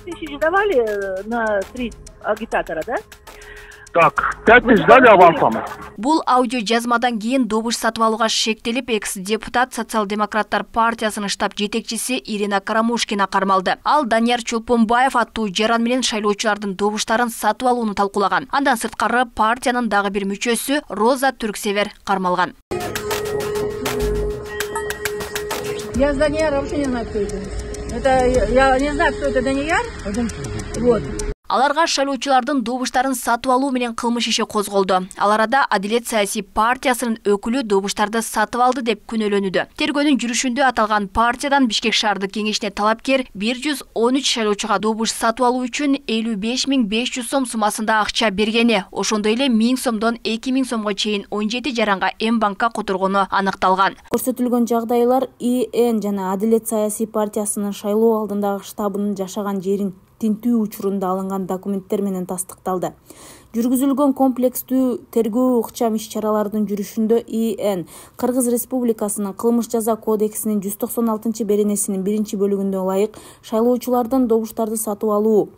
1000 же давали на 3 агитатора, да? Так, 5000 дали авансом. Бул аудио жазмадан кийин добуш сатып алууга шектелип, экс-депутат Социал-демократтар партиясынын штаб жетекчиси Ирина Карамушкина кармалды. Ал Данияр Чолпонбаев аттуу жаран менен шайлоочулардын добуштарын сатып алууну талкуулаган. Андан сырткары партиянын дагы бир мүчөсү Роза Түрксевер кармалган. Я с Данияра вообще не знаю, кто это. Я не знаю, кто это Данияр. Вот. Аларга шайлоочулардын добуштарын сатып алуу менен кылмыш иши козголду. Ал арада Адилет саясий партиясынын өкүлү добуштарды сатып алды деп күнөөлөнүүдө. Тергөөнүн жүрүшүндө аталган партиядан Бишкек шаардык кеңешине талапкер 113 шайлоочуга добуш сатып алуу үчүн 55.500 сом суммасында акча бергени, ошондой эле 1000 сомдон 2000 сомго чейин 17 жаранга М-банкка которгону аныкталган. Көрсөтүлгөн жагдайлар ИН жана Адилет саясий партиясынын шайлоо алдындагы штабынын жашаган жерин тинтүү учурунда алынган документтер менен тастыкталды. Жүргүзүлгөн комплекстүү тергөө ыкчам иш-чаралардын жүрүшүндө ИН Кыргыз Республикасынын кылмыш жаза кодексинин 196-беренесинин 1-бөлүгүндө ылайык шайлоочулардын добуштарды сатып алуу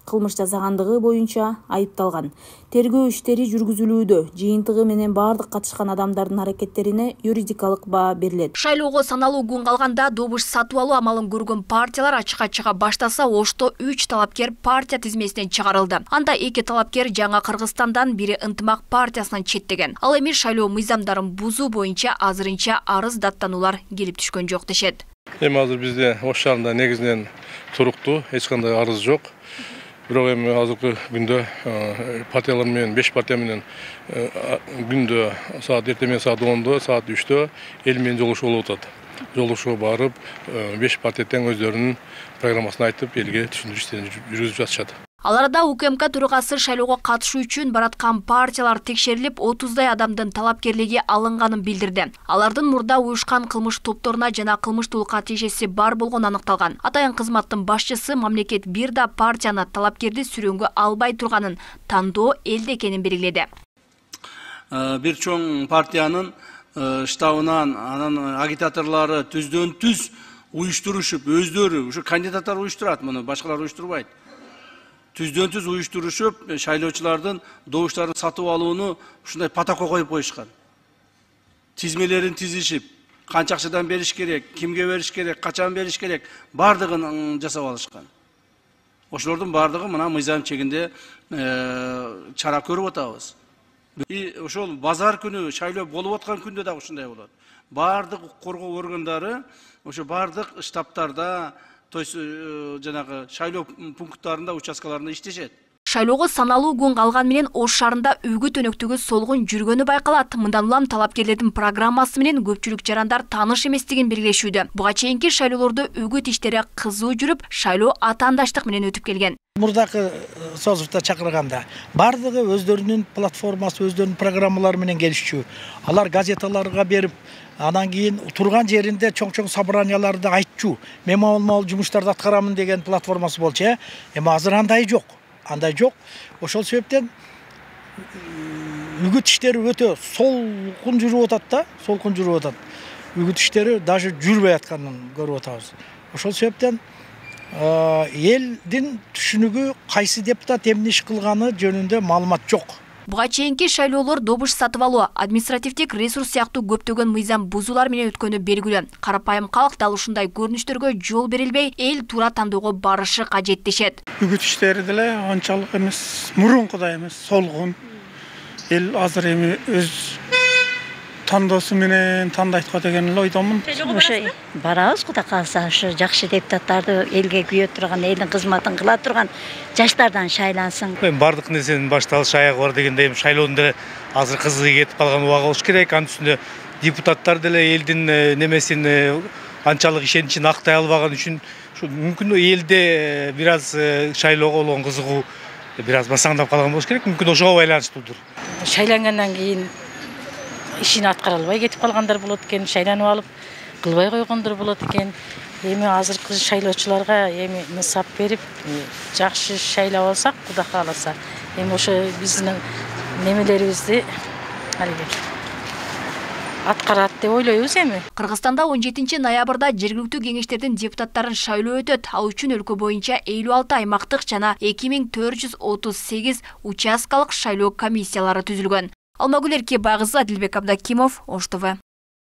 кылмыш жасагандыгы боюнча айыпталган. Тергөө иштери жүргүзүлүүдө. Жыйынтыгы менен бардык катышкан адамдардын аракеттерине юридикалык баа берилет. Шайлоого саналуу күн калганда добуш сатып алуу амалын көргөн партиялар ачыкка чыга баштаса, Ошто 3 талапкер партия тизмесинен чыгарылды. Анда 2 талапкер Жаңа Кыргызстандан, бири Ынтымак партиясынан четтеген. Ал эми шайлоо мыйзамдарын бузуу боюнча азырынча арыз даттанулар келип түшкөн жок дешет. Эми азыр бизде Ош шаарында негизинен туруктуу, эч кандай арыз жок. Бирок эми азыркы күндө партиялар менен 5 партия менен күндө эртең саат 10-до, саат 3-тө эл менен жолугушуу болуп атат. Жолугушууга барып, 5 партия тең өздөрүнүн программасын айтып, элге түшүндүрүү иштерин жүргүзүп жатышат. Ал арада УКМК төрагасы шайлоого катышуу үчүн бараткан партиялар текшерилип, 30дай адамдын талапкерлиги алынганын билдирди. Алардын мурда уюшкан кылмыш топторуна жана кылмыштуулукка тиешеси бар болгону аныкталган. Атайын кызматтын башчысы мамлекет бир да партияны талапкерди сүрөнгө албай турганын, тандоо элде экенин белгиледи. Бир чоң партиянын штабынан анан агитаторлору түздөн-түз уюштурушуп, өздөрү ушу кандидаттар уюштурат, муну башкалар уюштурбайт. Түздөн-түз уюштурушуп, шайлоочулардын добуштарын сатып алууну ушундай протокол коюп коюшкан. Тизмелерин тизишип, канча акчадан бериш керек, кимге бериш керек, качан бериш керек, бардыгын жасап алышкан. Ошолордун бардыгы мына мыйзам чегинде чара көрүп атабыз. Ошол базар күнү шайлоо болуп аткан күндө да ушундай болот. Бардык коргоо органдары ошо бардык штабтарда, жанагы шайлоо пункттарында, участкаларында иштешет. Шайлоого саналуу күн калган менен Ош шаарында үгүт өнөктүгү солгун жүргөнү байкалат. Мындан улам талапкерлердин программасы менен көпчүлүк жарандар тааныш эместигин белгилешүүдө. Буга чейинки шайлоолордо үгүт иштери кызуу жүрүп, шайлоо атаандаштык менен өтүп келген. Мурдакы созурда чакырганда бардыгы өздөрүнүн платформасы, өздөрүнүн программалары менен келишчү. Алар газеталарга берип, анан кийин турган жеринде чоң-чоң собранияларда айтчу. Мен могул жумуштарды аткарамын деген платформасы болчу. Эми азыр андай жок. Андай жок. Ошол себептен үгүт иштери өтө солкун жүрүп атат да, солкун жүрүп атат. Үгүт иштери даже жүрбөй атканын көрүп атабыз. Ошол себептен элдин түшүнүгү кайсы депутат эмне иш кылганы жөнүндө маалымат жок. Буга чейинки шайлоолор добуш сатып алуу, административдик ресурс сыяктуу көптөгөн мыйзам бузуулар менен өткөнү белгилүү. Карапайым калк дал ушундай көрүнүштөргө жол берилбей, эл туура тандоого барышы кажет дешет. Үгүт иштери деле анчалык эмес, мурункудай эмес, солгун. Эл азыр эми өз тандоосу менен тандайт деген эле ойдомун. Ошо барабыз, Кудай кааласа, ошо жакшы депутаттарды элге күйө турган, элдин кызматын кыла турган жаштардан шайлансын. Бардык нерсенин башталыш аягы бар дегендей, шайлоонун деле азыр кызыгы кетип калган убагы болуш керек. Анын үстүнө депутаттар деле элдин немесин анчалык ишеничин актай албаган үчүн мүмкүн элде бир аз шайлоого болгон кызыгуу бир аз басаңдап калган болуш керек. Мүмкүн ошого байланыштууdur. Шайлангандан кийин ишин аткара албай кетип калгандар болот экен, шайланып алып кылбай койгондор болот экен. Эми азыркы шайлоочуларга эми нысап берип, жакшы шайлап алсак, Кудай кааласа, эми ошо биздин немелерибизди аткарат деп ойлойбуз эми. Кыргызстанда 17 ноябрда жергиликтүү кеңештердин депутаттарын шайлоо өтөт. Ал үчүн өлкө боюнча 56 аймактык жана 2438 участкалык шайлоо комиссиялары түзүлгөн. Алмагүл Эркебайкызы, Адилбек Абдакимов, Ош ТВ.